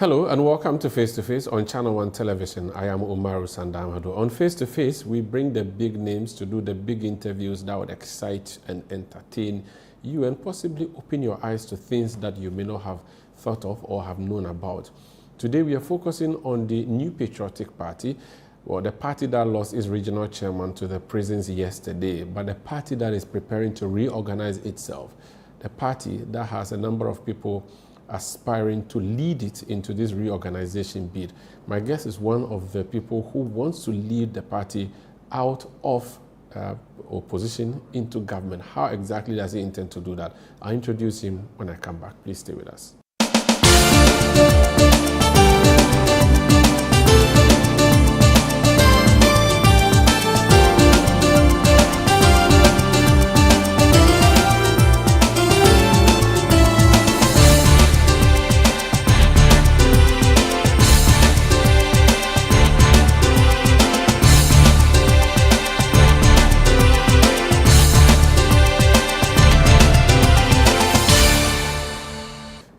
Hello and welcome to Face to Face on ChannelOne television. I am Umaru Sanda Amadu. On Face to Face, we bring the big names to do the big interviews that would excite and entertain you and possibly open your eyes to things that you may not have thought of or have known about. Today we are focusing on the New Patriotic Party, the party that lost its regional chairman to the prisons yesterday, but the party that is preparing to reorganize itself. The party that has a number of people aspiring to lead it into this reorganization bid. My guest is one of the people who wants to lead the party out of opposition into government. How exactly does he intend to do that? I'll introduce him when I come back. Please stay with us.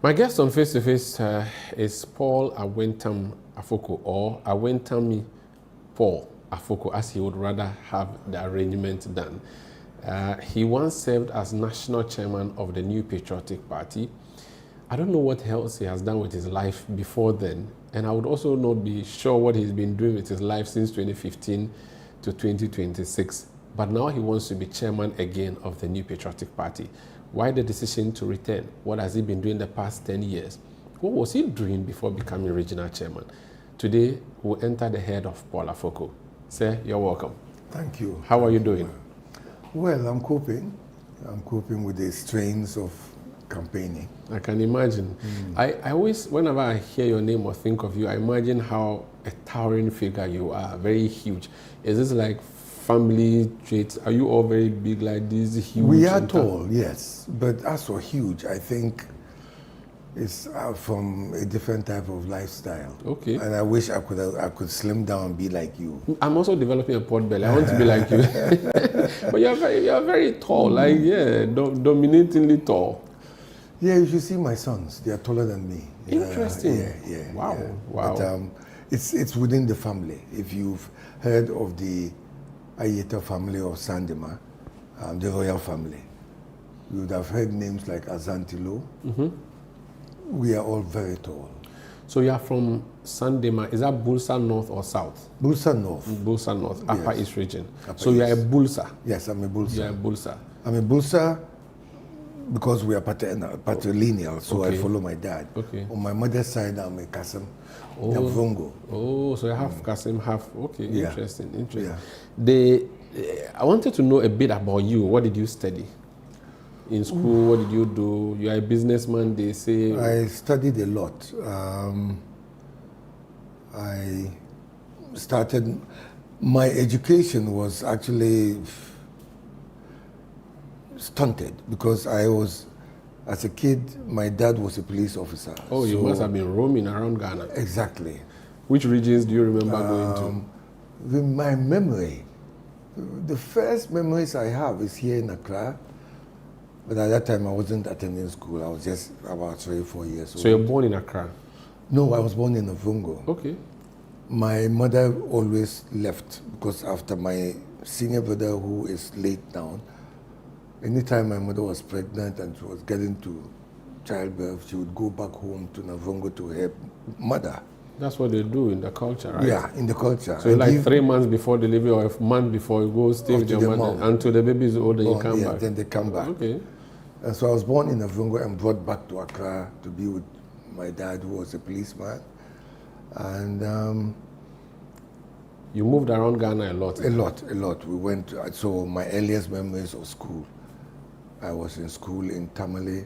My guest on Face to Face is Paul Wontumi Afoko, or Wontumi Paul Afoko, as he would rather have the arrangement done. He once served as national chairman of the New Patriotic Party. I don't know what else he has done with his life before then, and I would also not be sure what he's been doing with his life since 2015 to 2026. But now he wants to be chairman again of the New Patriotic Party. Why the decision to return? What has he been doing the past 10 years? What was he doing before becoming regional chairman? Today, we'll enter the head of Paul Afoko. Sir, you're welcome. Thank you. How are you doing? Well, I'm coping. I'm coping with the strains of campaigning. I can imagine. I always, whenever I hear your name or think of you, I imagine how a towering figure you are, very huge. Is this like family traits? Are you all very big like this, huge? We are tall, yes. But as for huge, I think it's from a different type of lifestyle. Okay. And I wish I could slim down and be like you. I'm also developing a pot belly. I want to be like you. But you're very tall, like, yeah, dominatingly tall. Yeah, you should see my sons. They are taller than me. Interesting. Yeah. Wow. Yeah. Wow. But it's within the family. If you've heard of the Ayeta family of Sandema, the royal family, you would have heard names like Azantilo. We are all very tall. So you are from Sandema. Is that Bulsa North or South? Bulsa North. Bulsa North, Upper East region. Upper so you are a East. Bulsa. Yes, I'm a Bulsa. You are a Bulsa. I'm a Bulsa because we are patrilineal, so I follow my dad. Okay. On my mother's side, I'm a Kasim, Vongo. Oh, so you have Kasim, half. Okay, Yeah. Interesting. Yeah. I wanted to know a bit about you. What did you study? In school, what did you do? You are a businessman, they say. I studied a lot. I started, my education was actually stunted because I was, as a kid, my dad was a police officer. Oh, you must have been roaming around Ghana. Exactly. Which regions do you remember going to? With my memory, the first memories I have is here in Accra. But at that time, I wasn't attending school. I was just about 3 or 4 years old. So you're born in Accra? No, I was born in Vongo. Okay. My mother always left because after my senior brother, who is late now, anytime my mother was pregnant and she was getting to childbirth, she would go back home to Navongo to her mother. That's what they do in the culture, right? Yeah, in the culture. So like 3 months before delivery or a month before you go stay with your mother until the baby is old and you come back. Then they come back. Okay. And so I was born in Navongo and brought back to Accra to be with my dad, who was a policeman. And you moved around Ghana a lot? A lot. We went, so my earliest memories of school, I was in school in Tamale,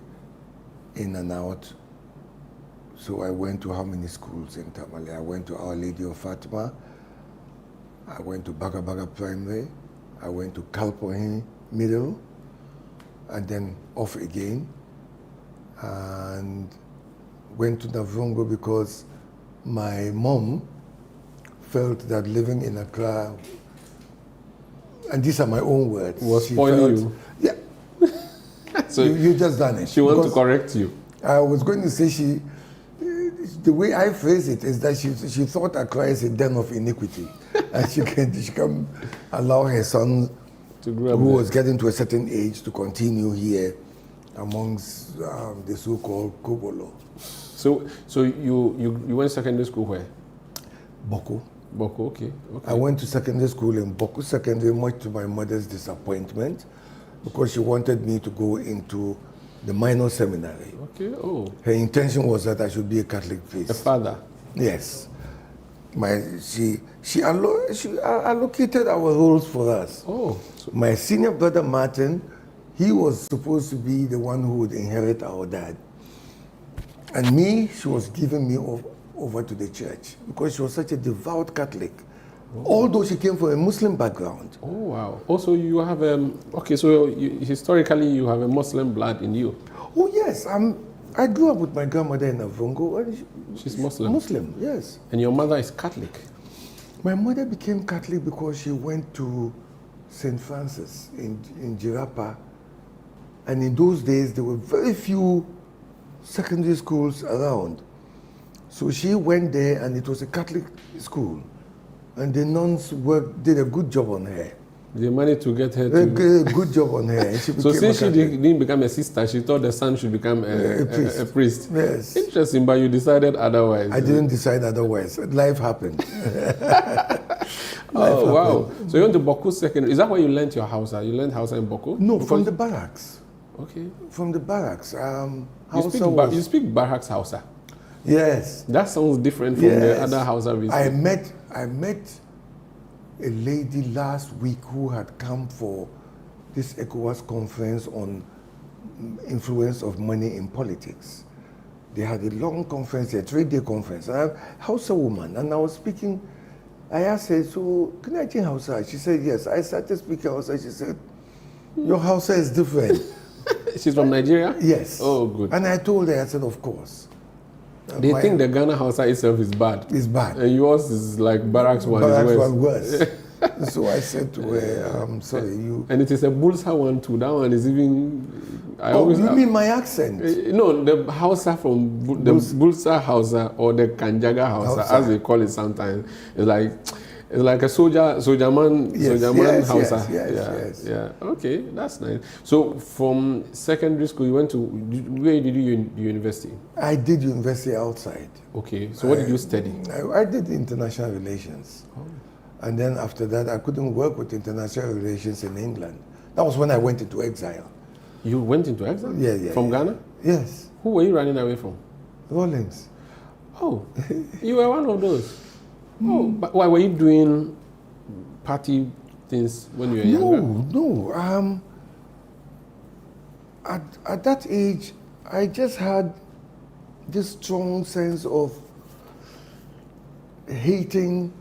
in and out. So I went to how many schools in Tamale? I went to Our Lady of Fatima. I went to Baga Baga Primary. I went to Kalpohin Middle, and then off again. And went to Navongo because my mom felt that living in Accra, and these are my own words, was spoiling you. Yeah. So you just done it. She wants to correct you. I was going to say the way I phrase it is that she thought Accra is a den of iniquity, and she can allow her son, who was getting to a certain age, to continue here amongst the so-called Kobolo. So you went secondary school where? Boko. Boko, okay. I went to secondary school in Boko Secondary, much to my mother's disappointment, because she wanted me to go into the minor seminary. Okay, oh. Her intention was that I should be a Catholic priest. A father? Yes. She allocated our roles for us. Oh. My senior brother Martin, he was supposed to be the one who would inherit our dad. And me, she was giving me over to the church because she was such a devout Catholic. Oh. Although she came from a Muslim background. Oh, wow. Also, you have, historically, you have a Muslim blood in you. Oh, yes. I grew up with my grandmother in Avongo. And she's Muslim? Muslim, yes. And your mother is Catholic? My mother became Catholic because she went to St. Francis in Jirapa. And in those days, there were very few secondary schools around. So she went there, and it was a Catholic school. And the nuns did a good job on her. They managed to get her to... A good job on her. And so since she didn't become a sister, she thought the son should become a priest. Yes. Interesting, but you decided otherwise. I didn't decide otherwise. Life happened. Oh, wow. So you went to Boku Secondary. Is that where you learned your Hausa? You learned Hausa in Boku? No, from the barracks. Okay. From the barracks. You speak barracks Hausa? Yes. That sounds different from the other Hausa we speak. I met a lady last week who had come for this ECOWAS conference on influence of money in politics. They had a long conference, a 3-day conference. I'm a Hausa woman, and I was speaking. I asked her, so can I change Hausa? She said, yes. I started speaking Hausa. She said, your Hausa is different. She's from Nigeria? Yes. Oh, good. And I told her, I said, of course. They think the Ghana Hausa itself is bad. It's bad. And yours is like barracks one. Barracks one worse. So I said to her, I'm sorry, you... And it is a Bulsa one too. That one is even... you mean my accent? No, the Hausa from... The Bulsa Hausa or the Kanjaga Hausa, as they call it sometimes. It's like a soldier man Hausa. Yes. Yeah. Okay, that's nice. So from secondary school, you went to... Where did you do university? I did university outside. Okay, so what did you study? I did international relations. Oh. And then after that, I couldn't work with international relations in England. That was when I went into exile. You went into exile? Yeah. From Ghana? Yes. Who were you running away from? Rawlings. Oh, you were one of those. Oh, but why were you doing party things when you were younger? No. At that age, I just had this strong sense of hating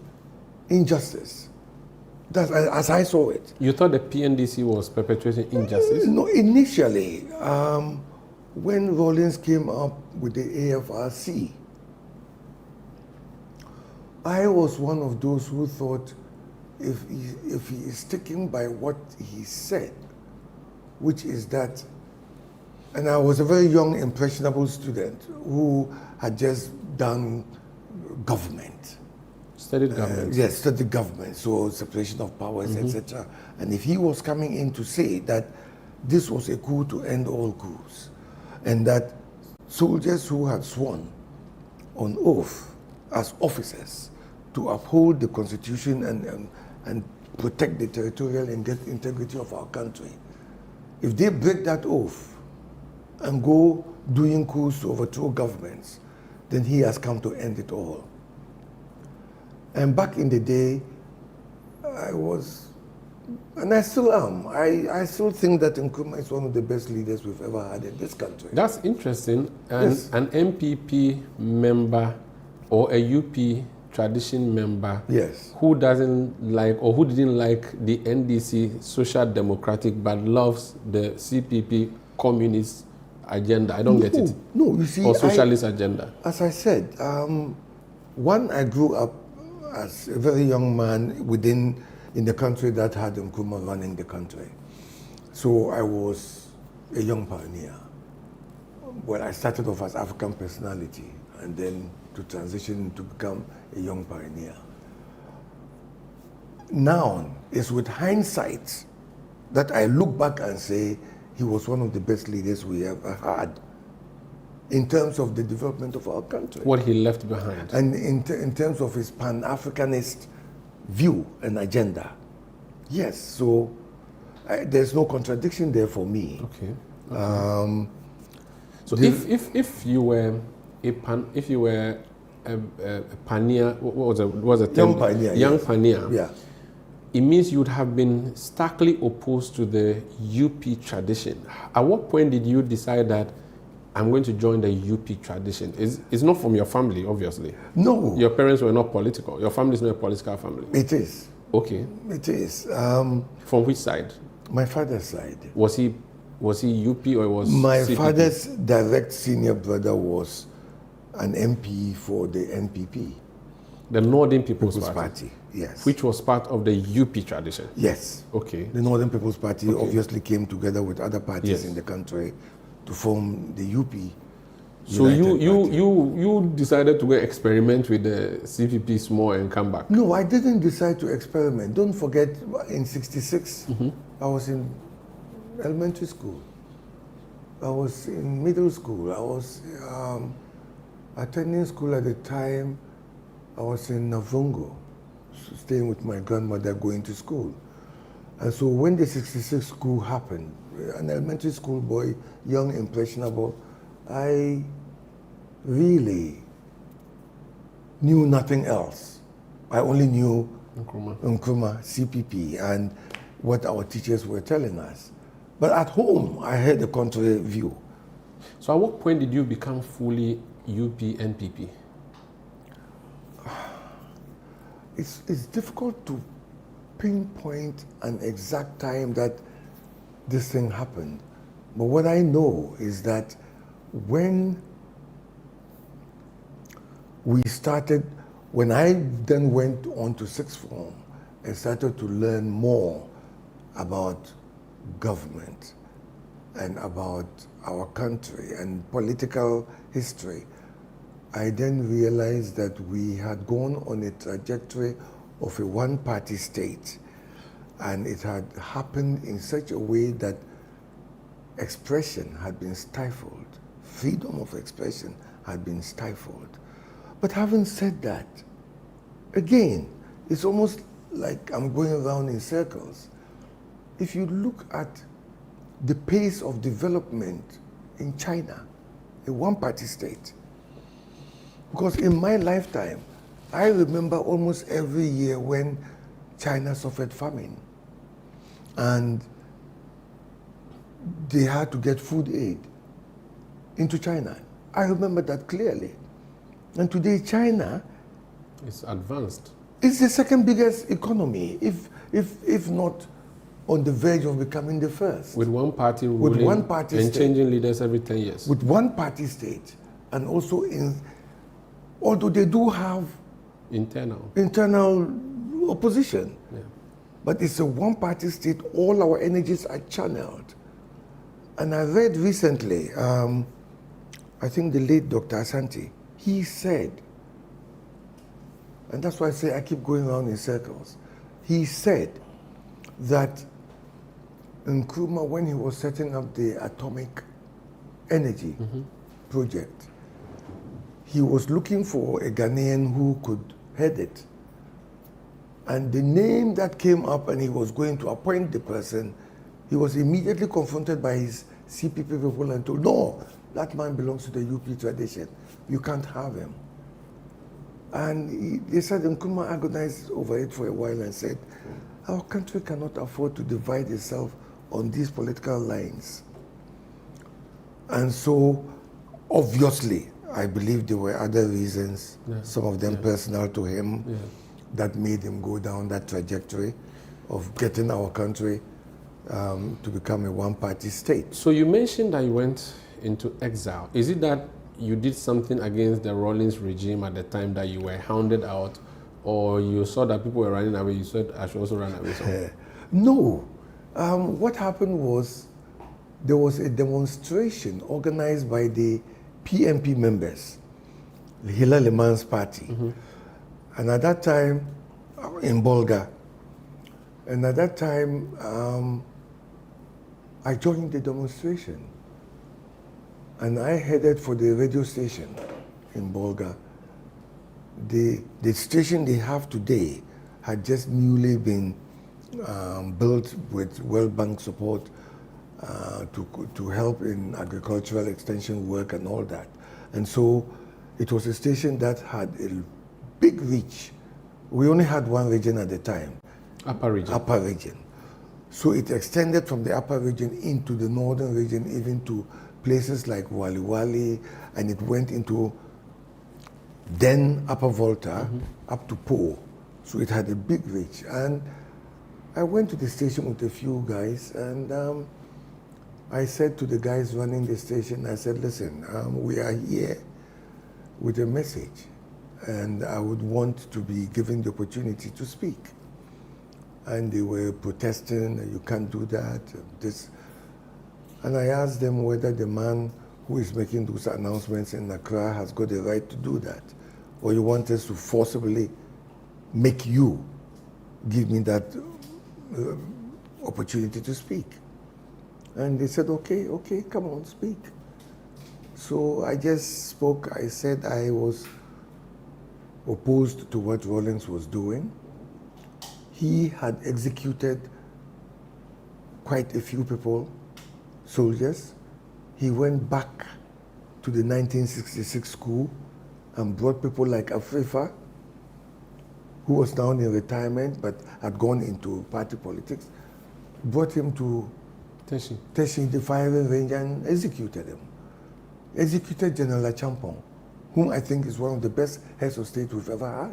injustice. That's as I saw it. You thought the PNDC was perpetuating injustice? No, initially, when Rawlings came up with the AFRC, I was one of those who thought if he is sticking by what he said, which is that, and I was a very young, impressionable student who had just done government. Studied government? Yes, studied government, so separation of powers, etc. And if he was coming in to say that this was a coup to end all coups, and that soldiers who had sworn on oath as officers to uphold the Constitution and protect the territorial integrity of our country, if they break that oath and go doing coups to overthrow governments, then he has come to end it all. And back in the day, I was, and I still am, I still think that Nkrumah is one of the best leaders we've ever had in this country. That's interesting. And yes. An MPP member or a UP tradition member yes. who doesn't like or who didn't like the NDC Social Democratic but loves the CPP communist agenda. I don't get it. No, you see, or socialist agenda. As I said, I grew up as a very young man in the country that had Nkrumah running the country. So I was a young pioneer. Well, I started off as African personality, and then to transition to become a young pioneer. Now, it's with hindsight that I look back and say he was one of the best leaders we ever had in terms of the development of our country. What he left behind. And in terms of his Pan-Africanist view and agenda. Yes, so there's no contradiction there for me. Okay. So if you were a pioneer, what was the term? Young pioneer. Young yes. pioneer. Yeah. It means you'd have been starkly opposed to the UP tradition. At what point did you decide that I'm going to join the UP tradition? It's not from your family, obviously. No. Your parents were not political. Your family is not a political family. It is. Okay. It is. From which side? My father's side. Was he UP or was My CPP? father's direct senior brother was an MP for the NPP. The Northern People's Party. Party. Yes. Which was part of the UP tradition. Yes. Okay. The Northern People's Party obviously came together with other parties Yes. in the country to form the UP. So United Party. you decided to go experiment with the CPP small and come back. No, I didn't decide to experiment. Don't forget, in '66, I was in elementary school. I was in middle school. I was attending school at the time. I was in Navungo, staying with my grandmother, going to school. And so when the '66 school happened, an elementary school boy, young, impressionable, I really knew nothing else. I only knew Nkrumah, CPP, and what our teachers were telling us. But at home, I had a contrary view. So at what point did you become fully UP NPP? It's difficult to pinpoint an exact time that this thing happened. But what I know is that when I then went on to sixth form and started to learn more about government and about our country and political history, I then realized that we had gone on a trajectory of a one-party state, and it had happened in such a way that expression had been stifled, freedom of expression had been stifled. But having said that, again, it's almost like I'm going around in circles. If you look at the pace of development in China, a one-party state, because in my lifetime, I remember almost every year when China suffered famine and they had to get food aid into China. I remember that clearly. And today China It's advanced. is the second biggest economy, if not on the verge of becoming the first. With one party ruling one party and state. changing leaders every 10 years. With one party state, and also although they do have internal opposition, but it's a one-party state. All our energies are channeled. And I read recently, I think the late Dr. Asante, he said, and that's why I say I keep going around in circles. He said that Nkrumah, when he was setting up the atomic energy project, he was looking for a Ghanaian who could head it. And the name that came up, and he was going to appoint the person, he was immediately confronted by his CPP people and told, no, that man belongs to the UP tradition. You can't have him. And they said Nkrumah agonized over it for a while and said, our country cannot afford to divide itself on these political lines. And so, obviously, I believe there were other reasons, some of them personal to him, that made him go down that trajectory of getting our country to become a one-party state. So you mentioned that you went into exile. Is it that you did something against the Rawlings regime at the time that you were hounded out, or you saw that people were running away, you said, I should also run away? No. What happened was there was a demonstration organized by the PMP members Hilal Iman's party. And at that time, in Bolga, and at that time, I joined the demonstration. And I headed for the radio station in Bolga. The station they have today had just newly been built with World Bank support to help in agricultural extension work and all that. And so it was a station that had a big reach. We only had one region at the time. Upper region. Upper region. So it extended from the upper region into the northern region, even to places like Wali Wali, and it went into then Upper Volta, up to Po. So it had a big reach. And I went to the station with a few guys, and I said to the guys running the station, I said, listen, we are here with a message, and I would want to be given the opportunity to speak. And they were protesting, you can't do that, this. And I asked them whether the man who is making those announcements in Accra has got the right to do that, or you want us to forcibly make you give me that opportunity to speak. And they said, okay, come on, speak. So I just spoke. I said I was opposed to what Rawlings was doing. He had executed quite a few people, soldiers. He went back to the 1966 school and brought people like Afrifa, who was now in retirement but had gone into party politics, brought him to Teshi, the firing range, and executed him. Executed General Achampong, whom I think is one of the best heads of state we've ever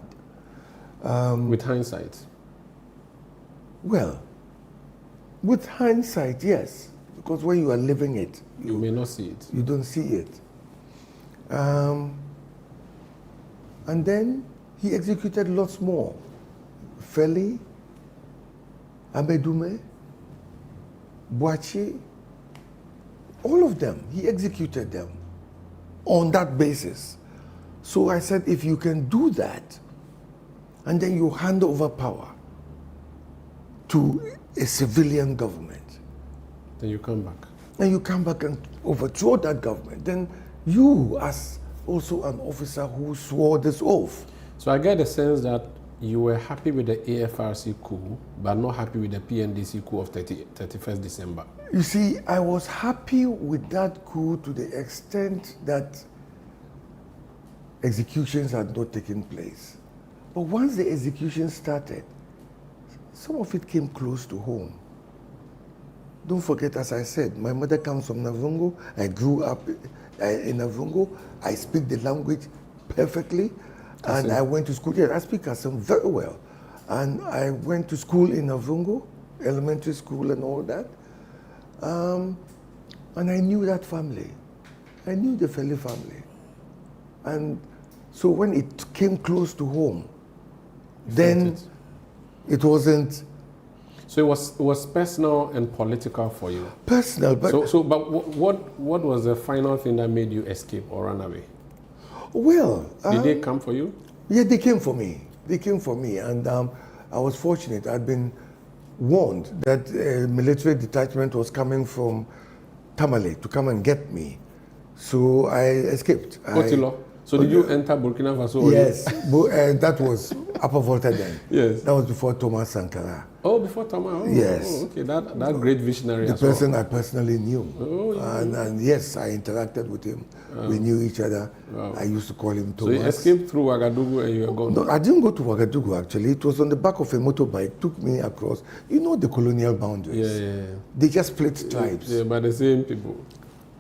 had. With hindsight? Well, with hindsight, yes. Because when you are living it, you may not see it. You don't see it. And then he executed lots more. Feli, Amedume, Boachi, all of them, he executed them on that basis. So I said, if you can do that, and then you hand over power to a civilian government, then you come back. And you come back and overthrow that government, then you, as also an officer who swore this oath. So I get the sense that you were happy with the AFRC coup, but not happy with the PNDC coup of 31st December. You see, I was happy with that coup to the extent that executions had not taken place. But once the execution started, some of it came close to home. Don't forget, as I said, my mother comes from Navungo. I grew up in Navungo. I speak the language perfectly. And I went to school. Yeah, I speak Kasem very well. And I went to school in Navungo, elementary school and all that. And I knew that family. I knew the Feli family. And so when it came close to home, then it wasn't. So it was personal and political for you. Personal, but but what was the final thing that made you escape or run away? Well, did they come for you? Yeah, they came for me. They came for me, and I was fortunate. I'd been warned that a military detachment was coming from Tamale to come and get me, so I escaped. Otilo. So did you enter Burkina Faso? Yes, that was Upper Volta then. Yes. That was before Thomas Sankara. Oh, before Thomas? Oh, yes. Oh, okay, that great visionary The as well. person I personally knew. Oh, yeah. And yes, I interacted with him. We knew each other. I used to call him Thomas. So you escaped through Ouagadougou and you were gone? No, I didn't go to Ouagadougou actually. It was on the back of a motorbike, took me across. You know the colonial boundaries. Yeah. They just split tribes. Yeah, by the same people.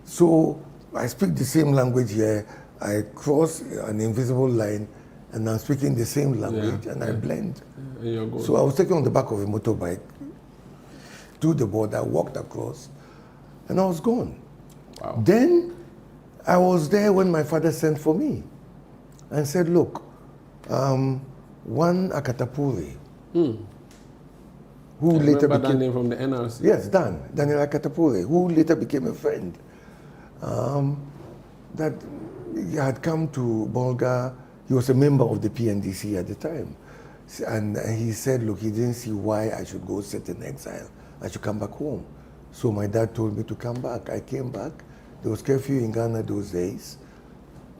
So I speak the same language here. I cross an invisible line and I'm speaking the same language and I blend. And you're gone. So I was taken on the back of a motorbike to the border, walked across, and I was gone. Wow. Then I was there when my father sent for me and said, look, one Akatapuri, who later became... that name from the NRC? Yes, Daniel Akatapuri, who later became a friend, that he had come to Bolga. He was a member of the PNDC at the time. And he said, look, he didn't see why I should go sit in exile. I should come back home. So my dad told me to come back. I came back. There was curfew in Ghana those days.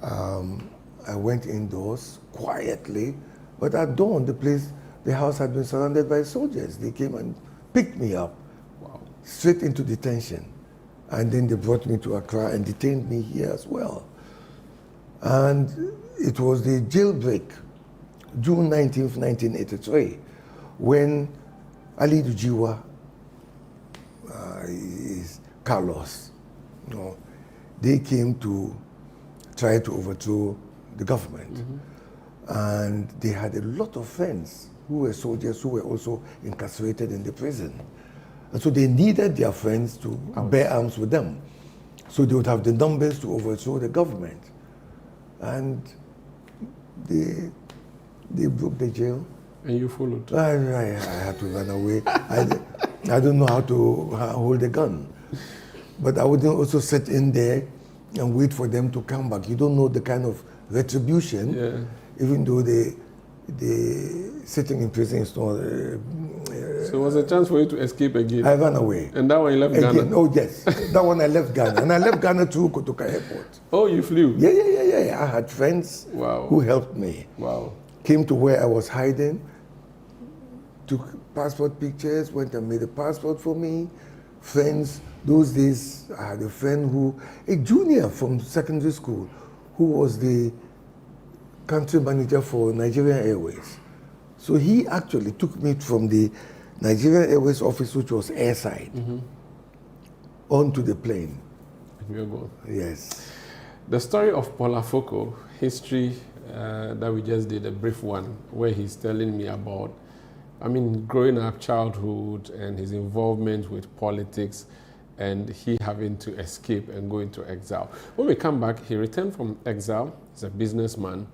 I went indoors quietly, but at dawn, the house had been surrounded by soldiers. They came and picked me up, straight into detention. And then they brought me to Accra and detained me here as well. And it was the jailbreak, June 19th, 1983, when Ali Dujiwa, Carlos, they came to try to overthrow the government. And they had a lot of friends who were soldiers who were also incarcerated in the prison. And so they needed their friends to bear arms with them. So they would have the numbers to overthrow the government. And they broke the jail. And you followed? I had to run away. I don't know how to hold a gun. But I wouldn't also sit in there and wait for them to come back. You don't know the kind of retribution, even though the sitting in prison is not... so it was a chance for you to escape again? I ran away. And that one you left again. Ghana? Oh, yes. That one I left Ghana. And I left Ghana through Kotoka Airport. Oh, you flew? Yeah. I had friends who helped me. Wow. Came to where I was hiding, took passport pictures, went and made a passport for me. Friends, those days I had a friend a junior from secondary school, who was the country manager for Nigerian Airways. So he actually took me from the Nigerian Airways office, which was airside, onto the plane. And you're gone. Yes. The story of Paul Afoko, history that we just did, a brief one, where he's telling me about, growing up, childhood, and his involvement with politics, and he having to escape and go into exile. When we come back, he returned from exile. He's a businessman.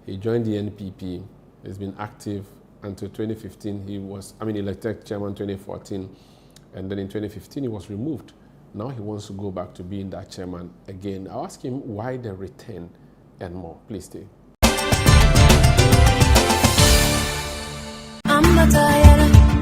He joined the NPP. He's been active until 2015. He was, elected chairman 2014. And then in 2015, he was removed. Now he wants to go back to being that chairman again. I'll ask him why the return and more. Please stay.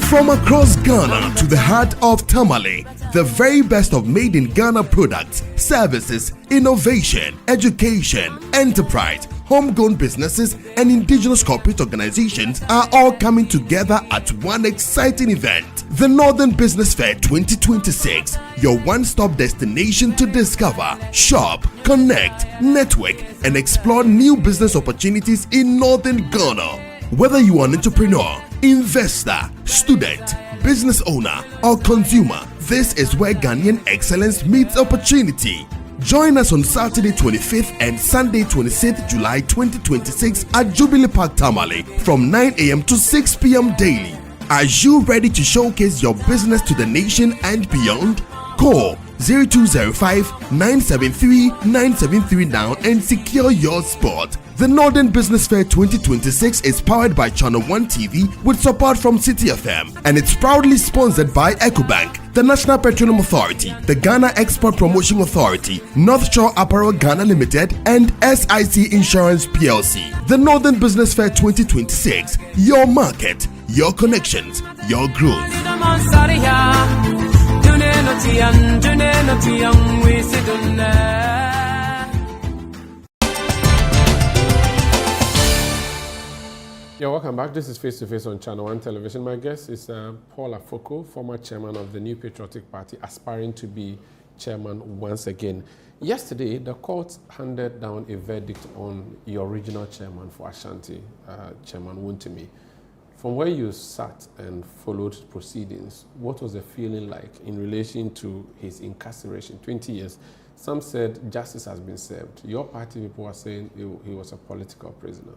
From across Ghana to the heart of Tamale, the very best of made in Ghana products, services, innovation, education, enterprise, homegrown businesses, and indigenous corporate organizations are all coming together at one exciting event. The Northern Business Fair 2026, your one-stop destination to discover, shop, connect, network, and explore new business opportunities in Northern Ghana. Whether you are an entrepreneur, investor, student, business owner, or consumer, this is where Ghanaian excellence meets opportunity. Join us on Saturday 25th and Sunday 26th July 2026 at Jubilee Park, Tamale from 9 a.m. to 6 p.m. daily. Are you ready to showcase your business to the nation and beyond? Call 0205-973-973 now and secure your spot. The Northern Business Fair 2026 is powered by ChannelOne TV with support from City FM, and it's proudly sponsored by EcoBank, the National Petroleum Authority, the Ghana Export Promotion Authority, North Shore Apparel Ghana Limited, and SIC Insurance PLC. The Northern Business Fair 2026, your market, your connections, your growth. Yeah, welcome back. This is Face to Face on ChannelOne Television. My guest is Paul Afoko, former chairman of the New Patriotic Party, aspiring to be chairman once again. Yesterday, the court handed down a verdict on your original chairman for Ashanti, Chairman Wontumi. From where you sat and followed proceedings, what was the feeling like in relation to his incarceration? 20 years. Some said justice has been served. Your party people are saying he was a political prisoner.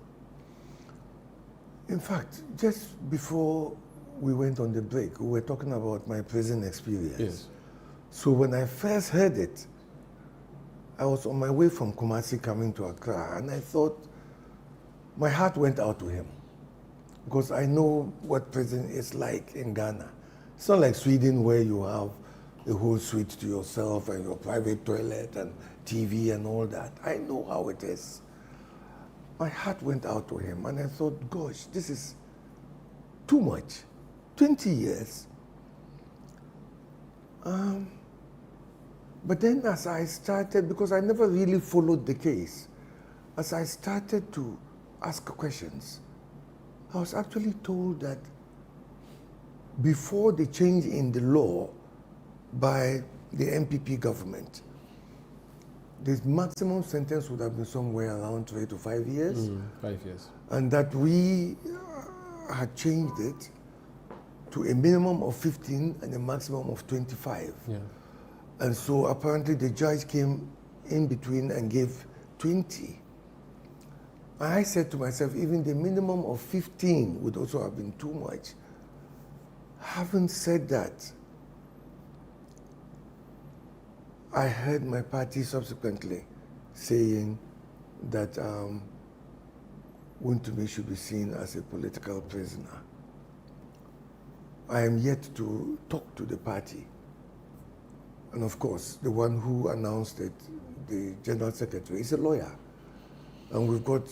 In fact, just before we went on the break, we were talking about my prison experience. Yes. So when I first heard it, I was on my way from Kumasi coming to Accra, and I thought, my heart went out to him, because I know what prison is like in Ghana. It's not like Sweden, where you have a whole suite to yourself and your private toilet and TV and all that. I know how it is. My heart went out to him, and I thought, gosh, this is too much. 20 years. But then as I started, because I never really followed the case, as I started to ask questions, I was actually told that before the change in the law by the NPP government, the maximum sentence would have been somewhere around 3 to 5 years. 5 years. And that we had changed it to a minimum of 15 and a maximum of 25. Yeah. And so apparently the judge came in between and gave 20. I said to myself, even the minimum of 15 would also have been too much. Having said that, I heard my party subsequently saying that Wontumi should be seen as a political prisoner. I am yet to talk to the party. And of course, the one who announced it, the General Secretary, is a lawyer. And we've got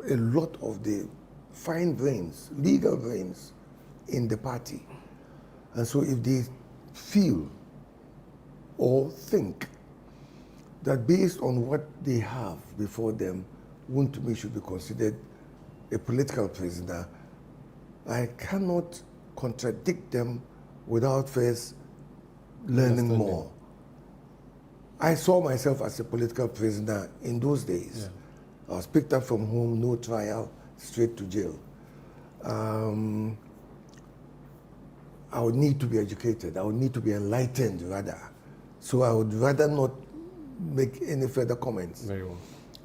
a lot of the fine brains, legal brains, in the party. And so if they feel or think that based on what they have before them, Wontumi should be considered a political prisoner, I cannot contradict them without first learning more. I saw myself as a political prisoner in those days. Yeah. I was picked up from home, no trial, straight to jail. I would need to be educated. I would need to be enlightened, rather. So I would rather not make any further comments. Very well.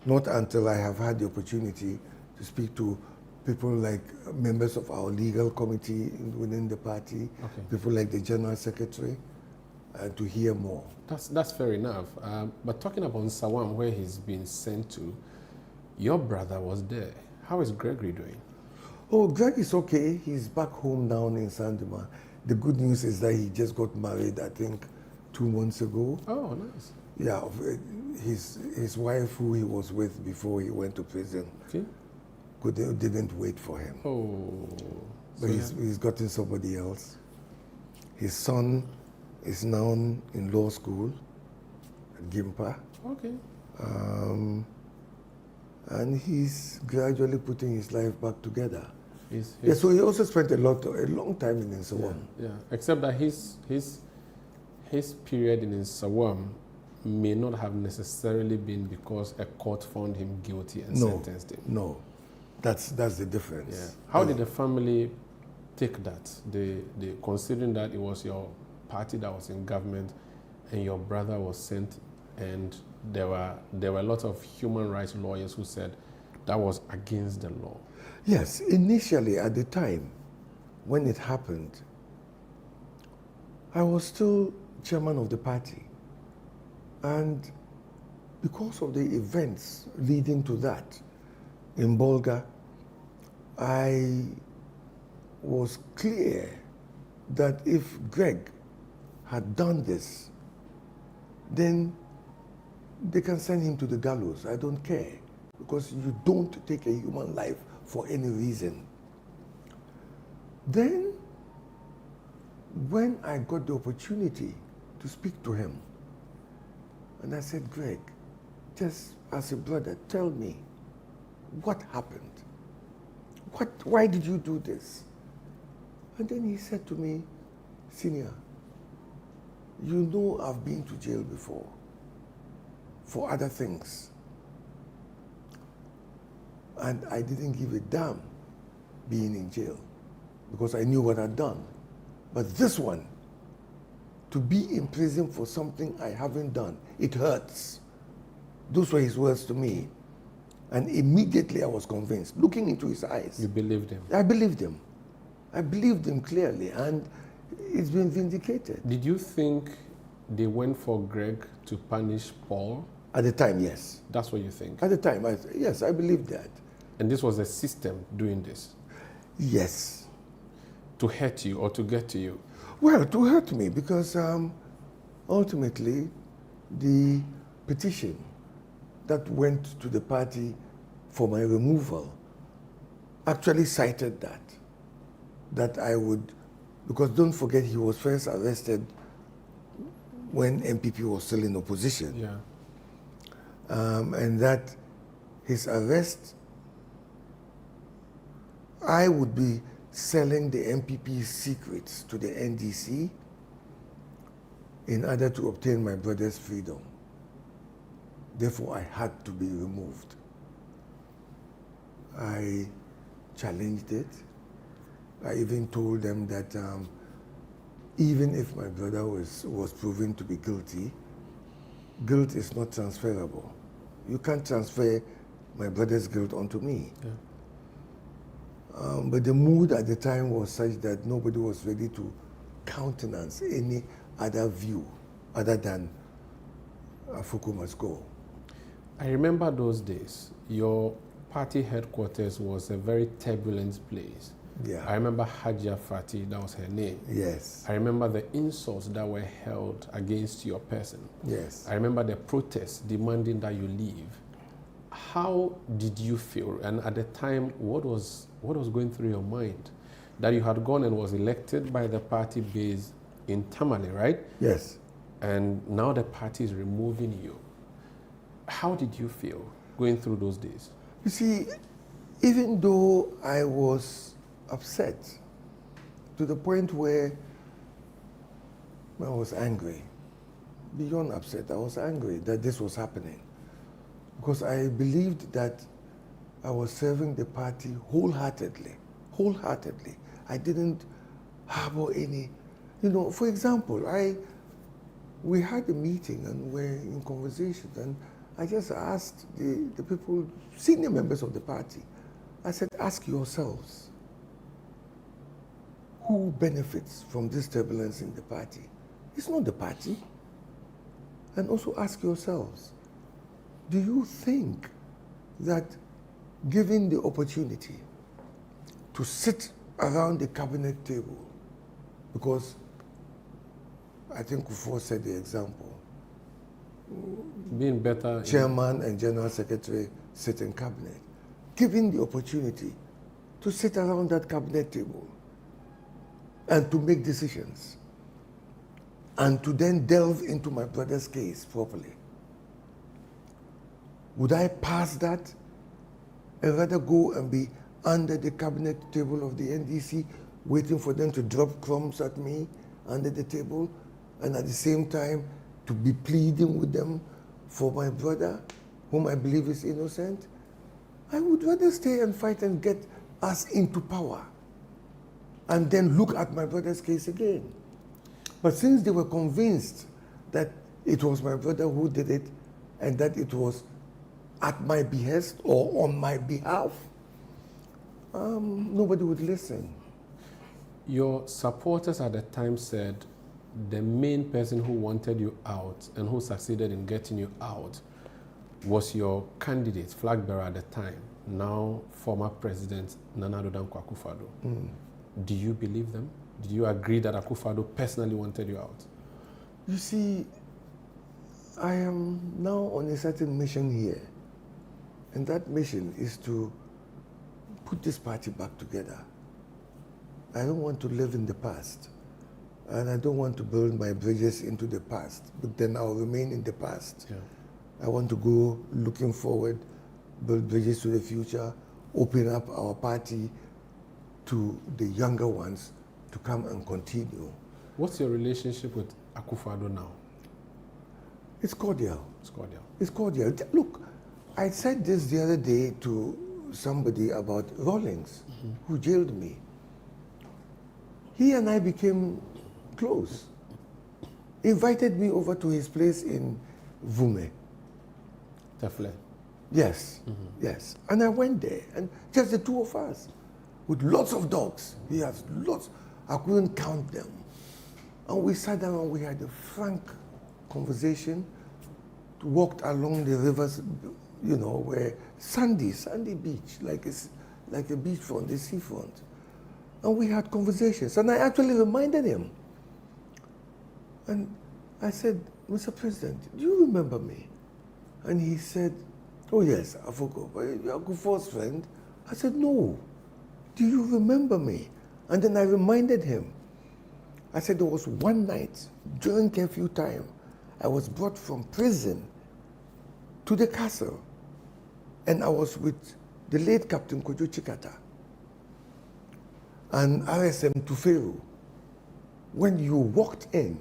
Not until I have had the opportunity to speak to people like members of our legal committee within the party, people like the General Secretary, to hear more. That's fair enough. But talking about Sawam, where he's been sent to, your brother was there. How is Gregory doing? Oh, Greg is okay. He's back home now in Sandema. The good news is that he just got married, I think, 2 months ago. Oh, nice. Yeah, his wife, who he was with before he went to prison, didn't wait for him. Oh. But he's gotten somebody else. His son is now in law school at Gimpa. Okay. And he's gradually putting his life back together. Yeah, so he also spent a long time in Nsawam. Yeah, except that his period in Nsawam may not have necessarily been because a court found him guilty and sentenced him. No, that's the difference. Yeah. How did the family take that? They considering that it was your party that was in government and your brother was sent, and there were a lot of human rights lawyers who said that was against the law. Yes, initially at the time when it happened, I was still chairman of the party. And because of the events leading to that in Bolga, I was clear that if Greg had done this, then they can send him to the gallows. I don't care, because you don't take a human life for any reason. Then, when I got the opportunity to speak to him, and I said, Greg, just as a brother, tell me, what happened? Why did you do this? And then he said to me, Senior, you know I've been to jail before for other things. And I didn't give a damn being in jail because I knew what I'd done. But this one, to be in prison for something I haven't done, it hurts. Those were his words to me. And immediately I was convinced, looking into his eyes. You believed him? I believed him. I believed him clearly, and it's been vindicated. Did you think they went for Greg to punish Paul? At the time, yes. That's what you think? At the time, yes, I believed that. And this was a system doing this? Yes. To hurt you or to get to you? Well, to hurt me, because ultimately, the petition that went to the party for my removal actually cited that I would, because don't forget he was first arrested when NPP was still in opposition. Yeah. And that his arrest, I would be selling the NPP's secrets to the NDC in order to obtain my brother's freedom. Therefore, I had to be removed. I challenged it. I even told them that even if my brother was proven to be guilty, guilt is not transferable. You can't transfer my brother's guilt onto me. Yeah. But the mood at the time was such that nobody was ready to countenance any other view other than Afoko must go. I remember those days. Your party headquarters was a very turbulent place. Yeah. I remember Hajia Fati, that was her name. Yes. I remember the insults that were held against your person. Yes. I remember the protests demanding that you leave. How did you feel? And at the time, what was going through your mind? That you had gone and was elected by the party base in Tamale, right? Yes. And now the party is removing you. How did you feel going through those days? You see, even though I was upset to the point where I was angry, beyond upset, I was angry that this was happening. Because I believed that I was serving the party wholeheartedly. Wholeheartedly. I didn't harbor any, for example, we had a meeting and we're in conversations, and I just asked the people, senior members of the party, I said, ask yourselves, who benefits from this turbulence in the party? It's not the party. And also ask yourselves, do you think that given the opportunity to sit around the cabinet table, because I think Kufuor said the example, Being better. Chairman and General Secretary sit in cabinet, given the opportunity to sit around that cabinet table and to make decisions and to then delve into my brother's case properly. Would I pass that and rather go and be under the cabinet table of the NDC waiting for them to drop crumbs at me under the table, and at the same time to be pleading with them for my brother, whom I believe is innocent? I would rather stay and fight and get us into power and then look at my brother's case again. But since they were convinced that it was my brother who did it and that it was at my behest or on my behalf, nobody would listen. Your supporters at the time said the main person who wanted you out and who succeeded in getting you out was your candidate, flag bearer at the time, now former President Nana Addo Dankwa Akufo-Addo. Do you believe them? Did you agree that Akufo-Addo personally wanted you out? You see, I am now on a certain mission here. And that mission is to put this party back together. I don't want to live in the past. And I don't want to build my bridges into the past, but then I'll remain in the past. Yeah. I want to go looking forward, build bridges to the future, open up our party to the younger ones to come and continue. What's your relationship with Akufo-Addo now? It's cordial. It's cordial. It's cordial. Look, I said this the other day to somebody about Rawlings, who jailed me. He and I became close. He invited me over to his place in Vume. Tefle. Yes, yes. And I went there, and just the two of us, with lots of dogs. He has lots. I couldn't count them. And we sat down and we had a frank conversation, walked along the rivers, where sandy beach, like a beach front, the seafront. And we had conversations. And I actually reminded him. And I said, Mr. President, do you remember me? And he said, oh yes, Afoko, you're Akufo's friend. I said, no, do you remember me? And then I reminded him. I said, there was one night during curfew time, I was brought from prison to the castle, and I was with the late Captain Kojo Chikata and RSM Tufero. When you walked in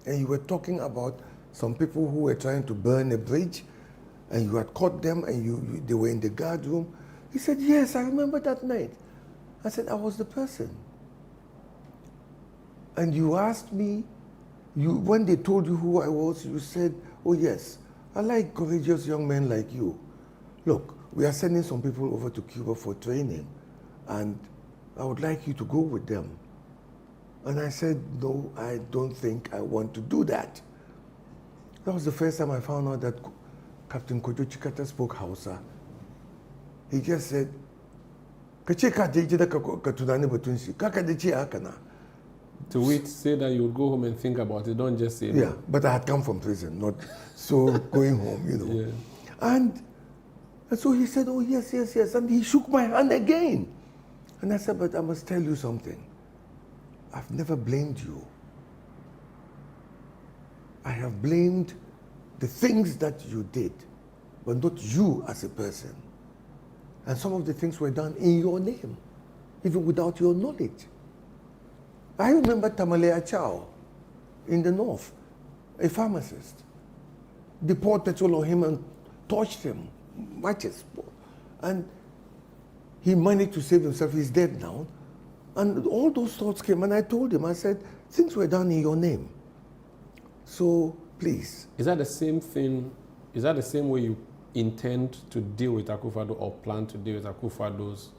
and you were talking about some people who were trying to burn a bridge, and you had caught them and they were in the guard room, he said, yes, I remember that night. I said, I was the person. And you asked me, when they told you who I was, you said, oh yes, I like courageous young men like you. Look, we are sending some people over to Cuba for training, and I would like you to go with them. And I said, no, I don't think I want to do that. That was the first time I found out that Captain Kojo Chikata spoke Hausa. He just said, to which say that you would go home and think about it, don't just say yeah, no. But I had come from prison, not so going home, you know. Yeah. And so he said, oh yes, yes, yes, and he shook my hand again. And I said, but I must tell you something. I've never blamed you. I have blamed the things that you did, but not you as a person. And some of the things were done in your name, even without your knowledge. I remember Tamale Achao in the north, a pharmacist. They poured petrol on him and torched him, matches. And he managed to save himself. He's dead now. And all those thoughts came, and I told him, I said, things were done in your name. So, please. Is that the same thing? Is that the same way you intend to deal with Akufo-Addo or plan to deal with Akufo-Addo's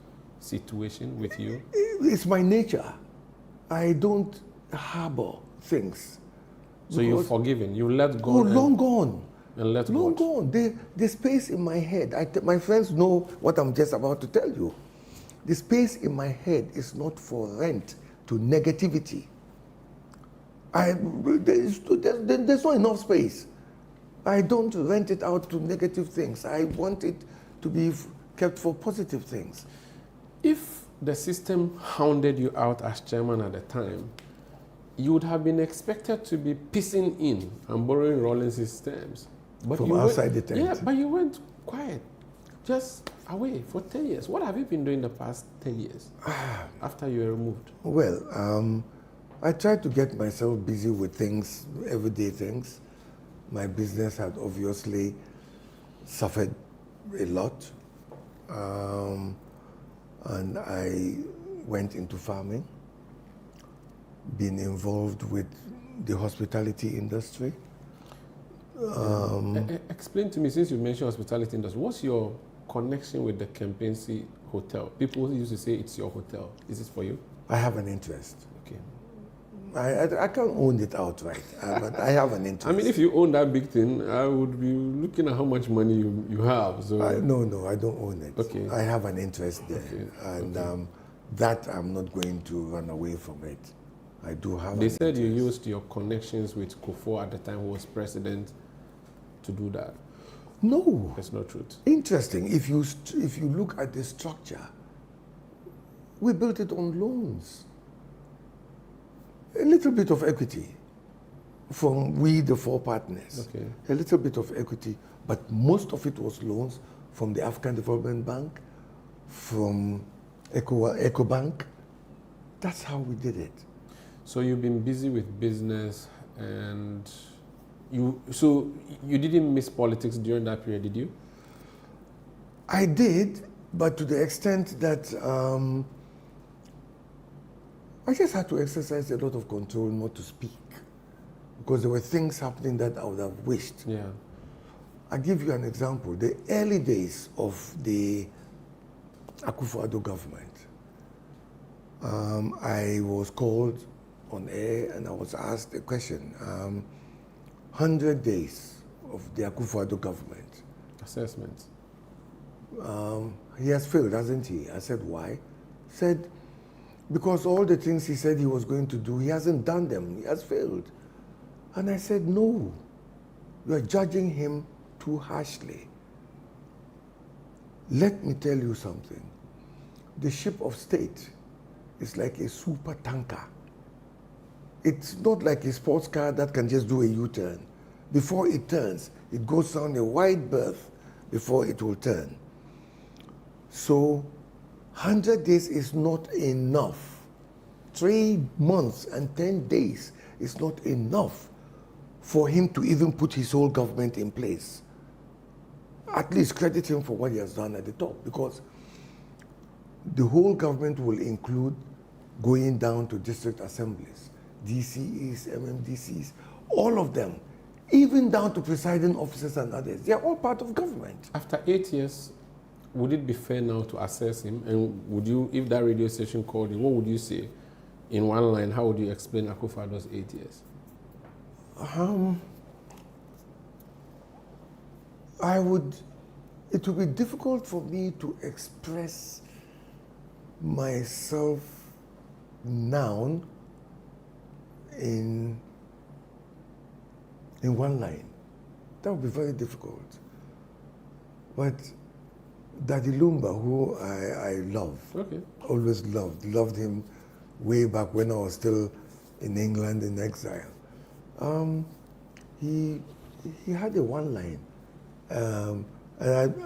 situation with you? It's my nature. I don't harbor things. So you've forgiven, you let go. Oh, long gone. And let long go. gone. The space in my head, my friends know what I'm just about to tell you. The space in my head is not for rent to negativity. There's not enough space. I don't rent it out to negative things. I want it to be kept for positive things. If the system hounded you out as chairman at the time, you would have been expected to be pissing in and borrowing Rawlings' terms. But from you outside the tent. Yeah, but you went quiet, just away for 10 years. What have you been doing the past 10 years after you were removed? Well, I tried to get myself busy with things, everyday things. My business had obviously suffered a lot. And I went into farming, been involved with the hospitality industry. Explain to me, since you mentioned hospitality industry, what's your connection with the Kempensi Hotel? People used to say it's your hotel. Is it for you? I have an interest. Okay. I can't own it outright, but I have an interest. I mean, if you own that big thing, I would be looking at how much money you have. So no, I don't own it. Okay. I have an interest there, okay. And okay. That I'm not going to run away from it. I do have. They said you used your connections with Kufuor at the time who was president to do that. No, that's not truth. Interesting. If you look at the structure, we built it on loans. A little bit of equity from we, the four partners. Okay. A little bit of equity, but most of it was loans from the African Development Bank, from EcoBank. That's how we did it. So you've been busy with business, and you didn't miss politics during that period, did you? I did, but to the extent that I just had to exercise a lot of control not to speak, because there were things happening that I would have wished. Yeah. I'll give you an example. The early days of the Akufo-Addo government, I was called on air and I was asked a question. 100 days of the Akufo-Addo government. Assessment. He has failed, hasn't he? I said, why? He said, because all the things he said he was going to do, he hasn't done them. He has failed. And I said, no. you are judging him too harshly. Let me tell you something. The ship of state is like a super tanker. It's not like a sports car that can just do a U-turn. Before it turns, it goes down a wide berth before it will turn. So 100 days is not enough. 3 months and 10 days is not enough for him to even put his whole government in place. At least credit him for what he has done at the top, because the whole government will include going down to district assemblies, DCEs, MMDCs, all of them, even down to presiding officers and others. They are all part of government. After 8 years, would it be fair now to assess him? And would you, if that radio station called you, what would you say? In one line, how would you explain Akufo-Addo's 8 years? It would be difficult for me to express myself now in one line. That would be very difficult. But Daddy Lumba, who I love, always loved him way back when I was still in England in exile. He had a one line. And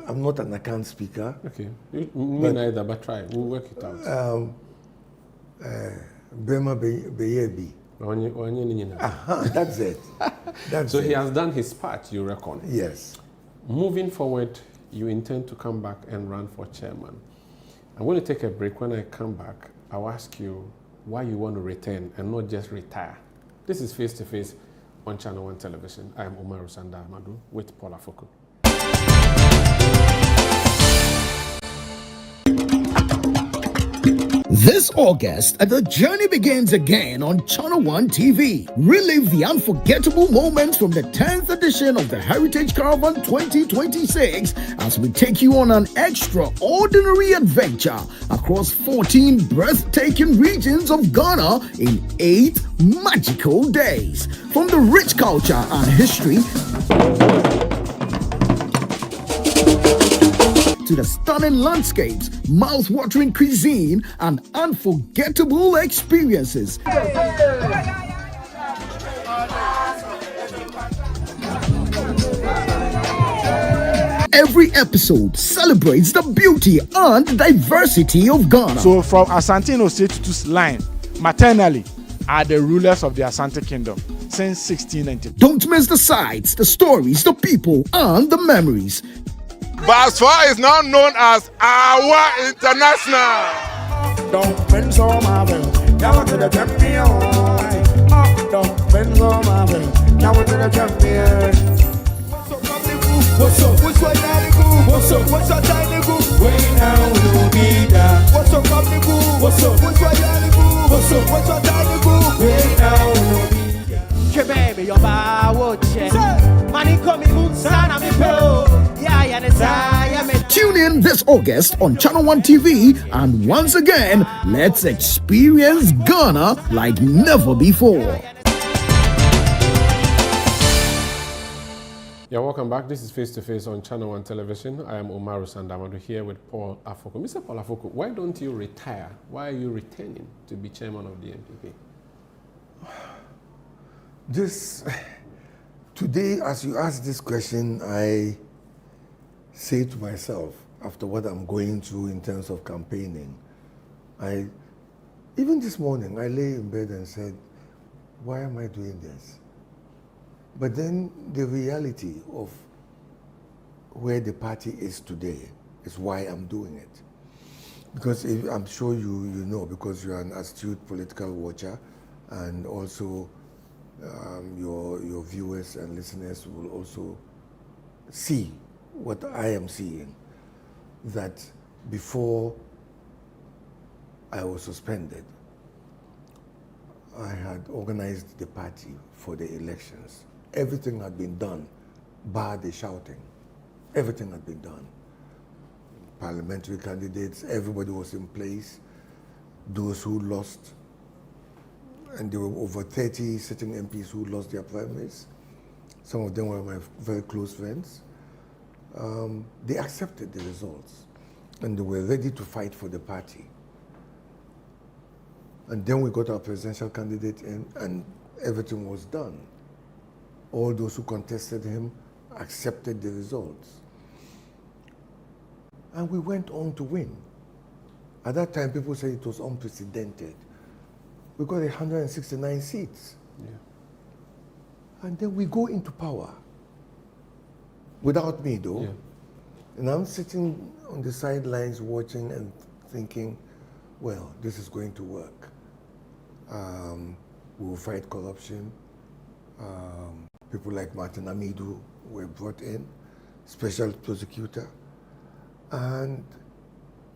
I'm not an account speaker. Okay, me neither, but try. We'll work it out. Bema Beyebi. That's it. So he has done his part, you reckon? Yes. Moving forward, you intend to come back and run for chairman. I'm going to take a break. When I come back, I'll ask you why you want to return and not just retire. This is Face to Face on ChannelOne Television. I am Umaru Sanda Amadu with Paul Afoko. This August, the journey begins again on ChannelOne TV. Relive the unforgettable moments from the 10th edition of the Heritage Caravan 2026 as we take you on an extraordinary adventure across 14 breathtaking regions of Ghana in 8 magical days. From the rich culture and history to the stunning landscapes, mouth-watering cuisine, and unforgettable experiences. Every episode celebrates the beauty and diversity of Ghana. So from Asante State to line, maternally, are the rulers of the Asante Kingdom since 1690. Don't miss the sights, the stories, the people, and the memories. Basfa is now known as Awa International. Don't bend so Marvin, now to the champion. Don't bend so Marvin, now to the champion. What's up? What's your tiny goo? What's up? What's your tiny goo? Way now we'll be there. What's up, Company Goo? What's up? What's your tiny goo? What's up? What's your tiny goo? Way now we'll be there. Baby, your bar watch. Money coming, son, I'm a Tune in this August on ChannelOne TV, and once again, let's experience Ghana like never before. Yeah, welcome back. This is Face to Face on ChannelOne Television. I am Umaru Sanda Amadu here with Paul Afoko. Mr. Paul Afoko, why don't you retire? Why are you returning to be chairman of the NPP? Today, as you ask this question, I say to myself, after what I'm going through in terms of campaigning, even this morning, I lay in bed and said, why am I doing this? But then the reality of where the party is today is why I'm doing it. Because I'm sure you know, because you're an astute political watcher, and also your viewers and listeners will also see what I am seeing, that before I was suspended, I had organized the party for the elections. Everything had been done, bar the shouting. Everything had been done. Parliamentary candidates, everybody was in place. Those who lost, and there were over 30 sitting MPs who lost their primaries. some of them were my very close friends. They accepted the results and they were ready to fight for the party. And then we got our presidential candidate in and everything was done. All those who contested him accepted the results. And we went on to win. At that time, people said it was unprecedented. We got 169 seats. Yeah. And then we go into power. Without me, though. Yeah. And I'm sitting on the sidelines watching and thinking, well, this is going to work. We will fight corruption. People like Martin Amidu were brought in, special prosecutor. And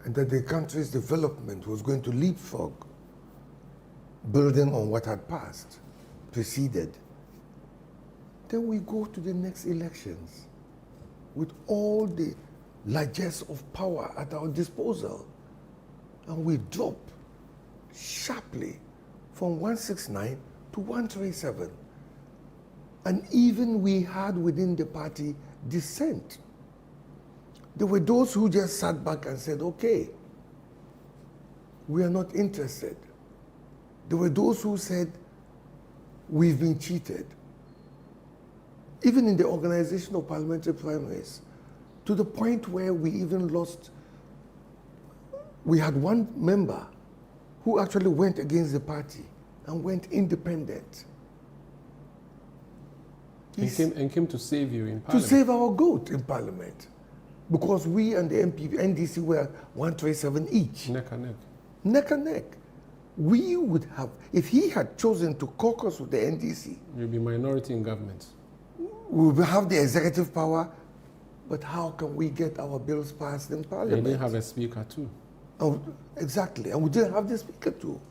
that the country's development was going to leapfrog, building on what had passed, preceded. Then we go to the next elections with all the largesse of power at our disposal. And we drop sharply from 169 to 137. And even we had within the party dissent. There were those who just sat back and said, okay, we are not interested. There were those who said, we've been cheated. Even in the organization of parliamentary primaries, to the point where we even lost, we had one member who actually went against the party and went independent. And came to save you in To Parliament. save our goat in Parliament. Because we and the NPP, NDC were 137 each. Neck and neck. Neck and neck. We would have, if he had chosen to caucus with the NDC, You'll be minority in government. we would have the executive power, but how can we get our bills passed in They Parliament? didn't have a speaker too. Oh, exactly, and we didn't have the speaker too.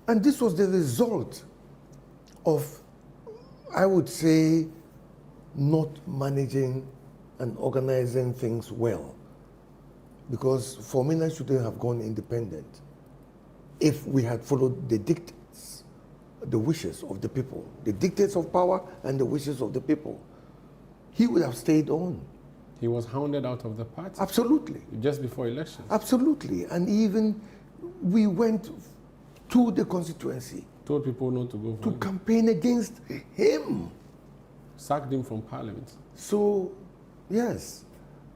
And this was the result of, I would say, not managing and organizing things well. Because Formina shouldn't have gone independent if we had followed the dictates, the wishes of the people, the dictates of power and the wishes of the people. He would have stayed on. He was hounded out of the party Absolutely. just before election. Absolutely. And even we went to the constituency Told people not to go for to him. campaign against him. Sacked him from Parliament. So, yes.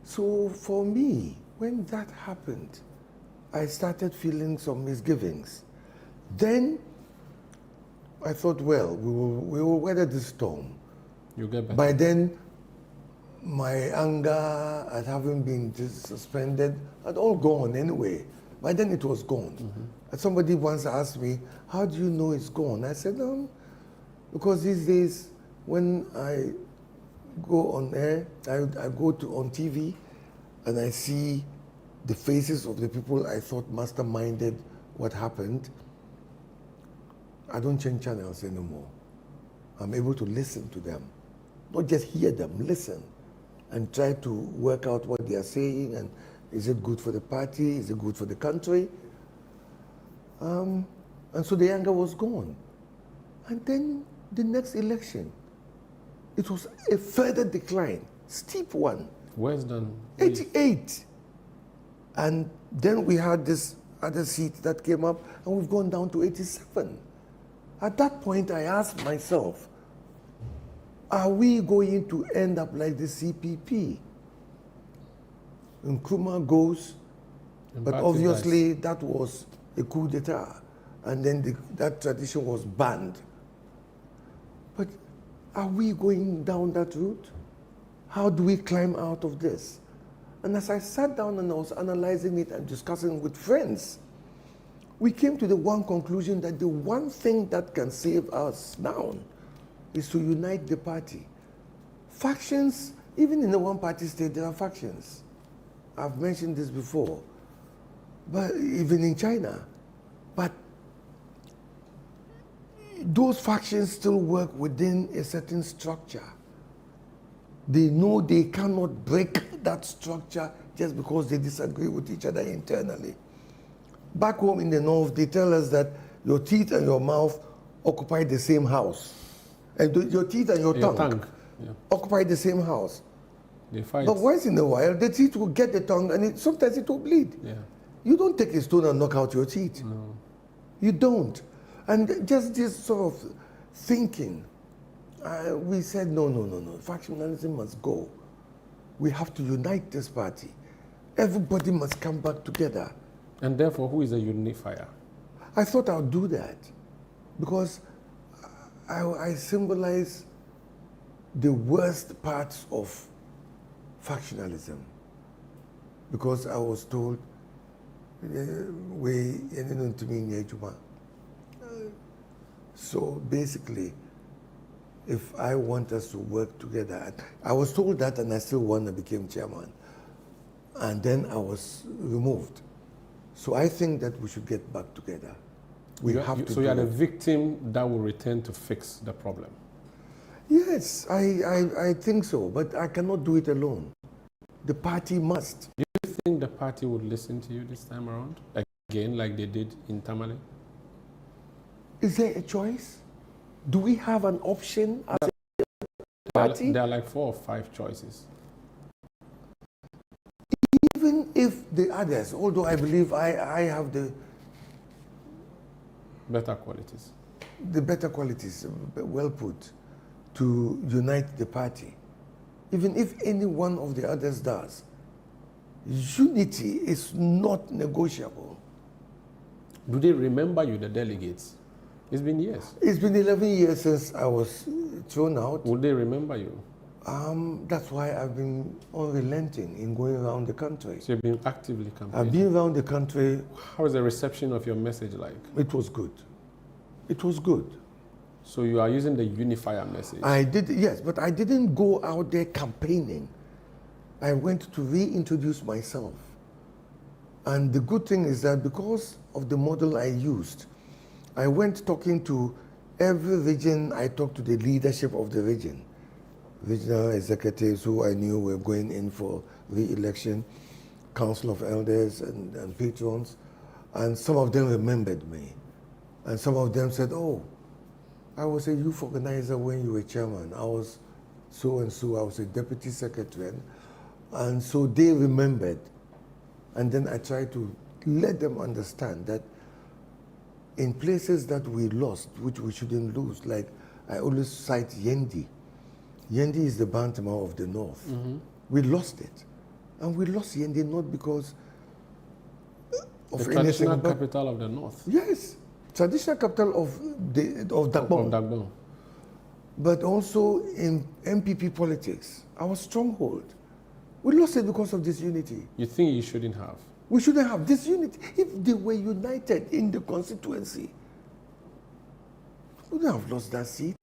So for me, when that happened, I started feeling some misgivings. Then I thought, well, we will weather this storm. You get better. By then, my anger at having been suspended had all gone anyway. By then it was gone. And somebody once asked me, how do you know it's gone? I said, because these days when I go on air, I go on TV and I see the faces of the people I thought masterminded what happened. I don't change channels anymore. I'm able to listen to them. Not just hear them, listen. And try to work out what they are saying, and is it good for the party, is it good for the country? And so the anger was gone. And then the next election, it was a further decline, steep one, Worse than 88. And then we had this other seat that came up, and we've gone down to 87. At that point, I asked myself, are we going to end up like the CPP? Nkrumah goes, And but party obviously that was a coup d'etat, and then that tradition was banned. But are we going down that route? How do we climb out of this? And as I sat down and I was analyzing it and discussing with friends, we came to the one conclusion that the one thing that can save us now is to unite the party. Factions, even in the one-party state, there are factions. I've mentioned this before, but even in China. But those factions still work within a certain structure. They know they cannot break that structure just because they disagree with each other internally. Back home in the north, they tell us that your teeth and your mouth occupy the same house. And your teeth and your tongue occupy the same house. They fight. But once in a while, the teeth will get the tongue, and sometimes it will bleed. Yeah. You don't take a stone and knock out your teeth. No. You don't. And just this sort of thinking, we said, no. Factionalism must go. We have to unite this party. Everybody must come back together. And therefore, who is a unifier? I thought I would do that because I symbolize the worst parts of factionalism. Because I was told, so basically, if I want us to work together, I was told that and I still won and became chairman. And then I was removed. So I think that we should get back together. So you are the victim that will return to fix the problem. Yes, I think so, but I cannot do it alone. The party must. Do you think the party would listen to you this time around? Again, like they did in Tamale? Is there a choice? Do we have an option as a party? There are like 4 or 5 choices. Even if the others, although I believe I have the better qualities. The better qualities, well put, to unite the party. Even if any one of the others does, unity is not negotiable. Do they remember you, the delegates? It's been years. It's been 11 years since I was thrown out. Would they remember you? That's why I've been unrelenting in going around the country. So you've been actively campaigning? I've been around the country. How is the reception of your message like? It was good. It was good. So you are using the unifier message? I did, yes, but I didn't go out there campaigning. I went to reintroduce myself. And the good thing is that because of the model I used, I went talking to every region. I talked to the leadership of the region. Regional executives who I knew were going in for re-election, council of elders and patrons, and some of them remembered me. And some of them said, oh, I was a youth organizer when you were chairman. I was so-and-so, I was a deputy secretary. And so they remembered. And then I tried to let them understand that in places that we lost, which we shouldn't lose, like I always cite Yendi. Yendi is the Bantama of the North. Mm-hmm. We lost it. And we lost Yendi not because of the traditional capital of the North. Yes, traditional capital of Dagbon. Of Dagbon. But also in NPP politics, our stronghold. We lost it because of disunity. You think you shouldn't have? We shouldn't have disunity. If they were united in the constituency, we wouldn't have lost that seat.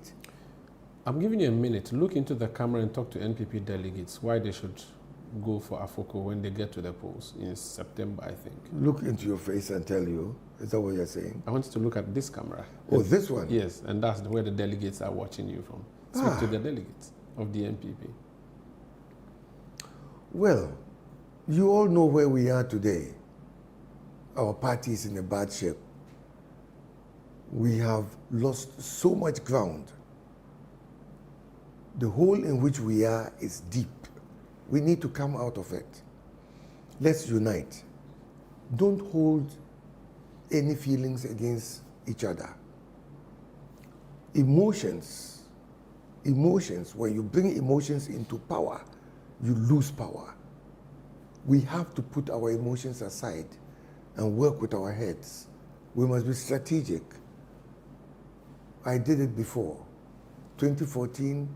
I'm giving you a minute. Look into the camera and talk to NPP delegates why they should go for Afoko when they get to the polls in September, I think. Look into your face and tell you. Is that what you're saying? I want you to look at this camera. Oh, this one? Yes, and that's where the delegates are watching you from. Speak to the delegates of the NPP. Well, you all know where we are today. Our party is in a bad shape. We have lost so much ground. The hole in which we are is deep. We need to come out of it. Let's unite. Don't hold any feelings against each other. Emotions, when you bring emotions into power, you lose power. We have to put our emotions aside and work with our heads. We must be strategic. I did it before. 2014,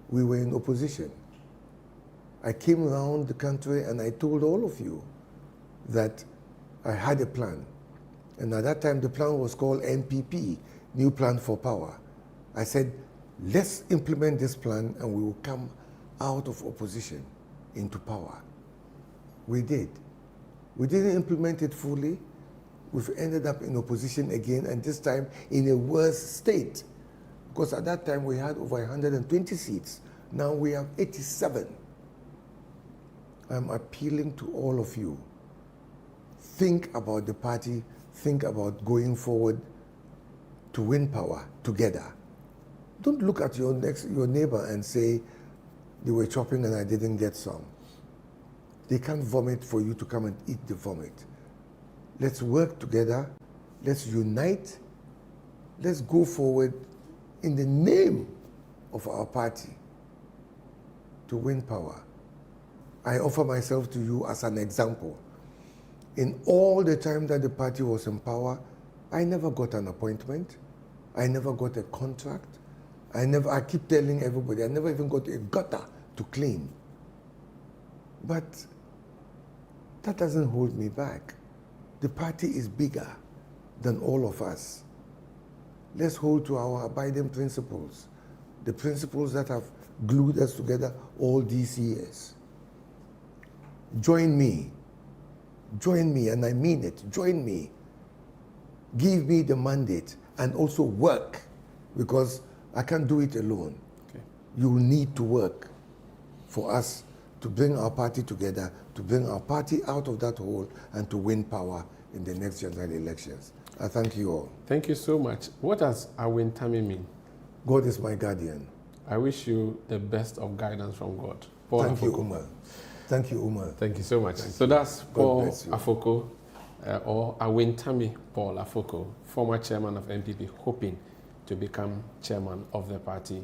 we were in opposition. I came around the country and I told all of you that I had a plan. And at that time, the plan was called NPP, New Plan for Power. I said, let's implement this plan and we will come out of opposition into power. We did. We didn't implement it fully. We've ended up in opposition again, and this time in a worse state. Because at that time we had over 120 seats. Now we have 87. I'm appealing to all of you. Think about the party, think about going forward to win power together. Don't look at your neighbor and say, they were chopping and I didn't get some. They can't vomit for you to come and eat the vomit. Let's work together. Let's unite. Let's go forward in the name of our party to win power. I offer myself to you as an example. In all the time that the party was in power, I never got an appointment. I never got a contract. I keep telling everybody, I never even got a gutter to clean. But that doesn't hold me back. The party is bigger than all of us. Let's hold to our abiding principles, the principles that have glued us together all these years. Join me, and I mean it, join me. Give me the mandate and also work, because I can't do it alone. Okay. You will need to work for us to bring our party together, to bring our party out of that hole and to win power in the next general elections. I thank you all. Thank you so much. What does Wontumi mean? God is my guardian. I wish you the best of guidance from God. Paul Thank you, Afoko. Umar. Thank you, Umar. Thank you so much. So that's God Paul bless you. Afoko, or Wontumi Paul Afoko, former chairman of NPP, hoping to become chairman of the party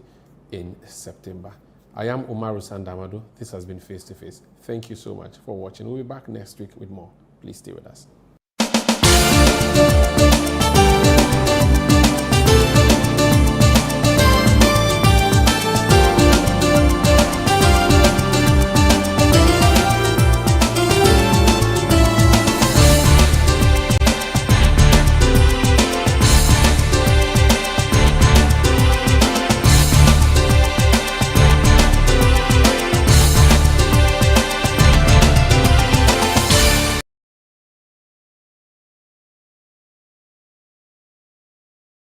in September. I am Umaru Sanda Amadu. This has been Face to Face. Thank you so much for watching. We'll be back next week with more. Please stay with us.